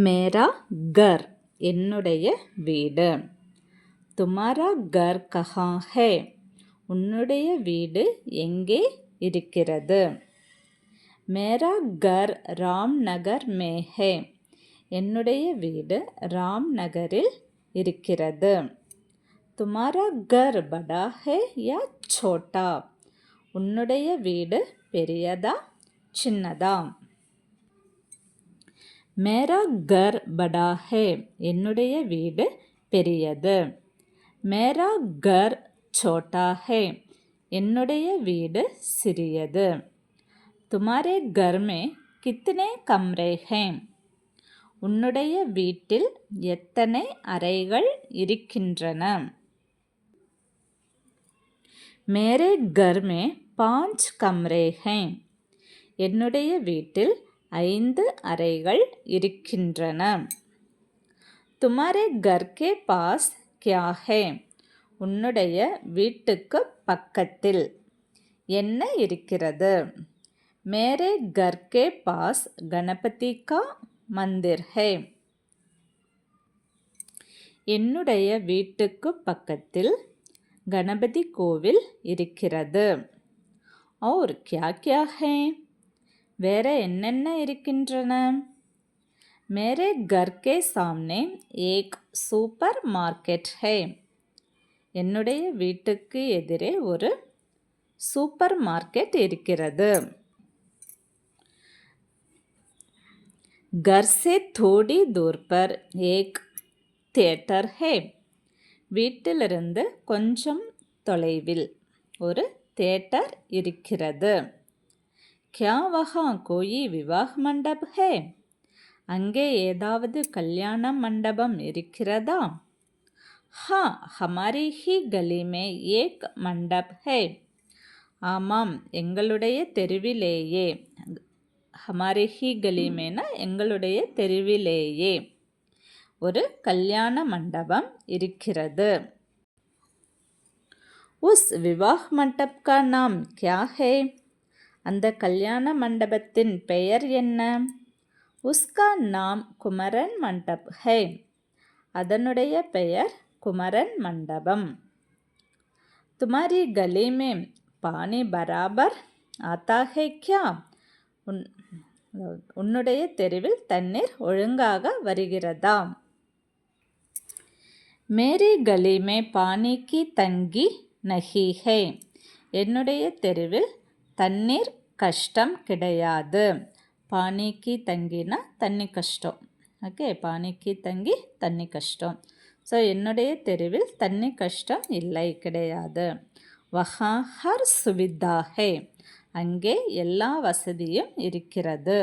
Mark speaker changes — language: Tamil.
Speaker 1: மேரா கர் என்னுடைய வீடு. துமாரா கர் கஹா ஹே உன்னுடைய வீடு எங்கே இருக்கிறது. மேரா கர் ராம்நகர் மே ஹே என்னுடைய வீடு ராம்நகரில் இருக்கிறது. துமாரா கர் படா ஹே யா சோட்டா உன்னுடைய வீடு பெரியதா சின்னதா. மேரா கர் படா ஹே என்னுடைய வீடு பெரியது. மேரா கர் சோட்டா ஹே என்னுடைய வீடு சிறியது. துமாரே கர் மே கித்தனே கம்ரே ஹே உன்னுடைய வீட்டில் எத்தனை அறைகள் இருக்கின்றன. மேரே கர் மே 5 கம்ரே ஹே என்னுடைய வீட்டில் 5 அறைகள் இருக்கின்றன. துமாரே கர் கே பாஸ் கியா ஹே உன்னுடைய வீட்டுக்கு பக்கத்தில் என்ன இருக்கிறது. மேரே கர் கே பாஸ் கணபதி கா மந்திர் ஹே என்னுடைய வீட்டுக்கு பக்கத்தில் கணபதி கோவில் இருக்கிறது. और क्या क्या है வேற என்னென்ன இருக்கின்றன. மேரே கர் கே சாம்னே ஏக் சூப்பர் மார்க்கெட் ஹே என்னுடைய வீட்டுக்கு எதிரே ஒரு சூப்பர் மார்க்கெட் இருக்கிறது. घर से थोड़ी दूर पर एक थिएटर है வீட்டிலிருந்து கொஞ்சம் தொலைவில் ஒரு தியேட்டர் இருக்கிறது. क्या वहाँ कोई विवाह मंडप है அங்கே ஏதாவது கல்யாண மண்டபம் இருக்கிறதா. हाँ हमारी ही गली में एक मंडप है ஆமாம் எங்களுடைய தெருவிலேயே. हमारे ही गली में ना எங்களுடைய தெருவிலேயே ஒரு கல்யாண மண்டபம் இருக்கிறது. उस विवाह मंडप का नाम क्या है அந்த கல்யாண மண்டபத்தின் பெயர் என்ன. உஸ்கா நாம் குமரன் மண்டப் ஹை அதனுடைய பெயர் குமரன் மண்டபம். துமாரி கலி மே பானி பராபர் ஆத்தா ஹை கியா உன்னுடைய தெருவில் தண்ணீர் ஒழுங்காக வருகிறதா. மேரி கலி மே பானி கி தங்கி நஹி ஹை என்னுடைய தெருவில் தண்ணீர் கஷ்டம் கிடையாது. பானிக்கு தங்கினா தண்ணி கஷ்டம். ஓகே பானிக்கு தங்கி தண்ணி கஷ்டம். ஸோ என்னுடைய தெருவில் தண்ணி கஷ்டம் இல்லை கிடையாது. வஹா ஹர் சுவிதா ஹே அங்கே எல்லா வசதியும் இருக்கிறது.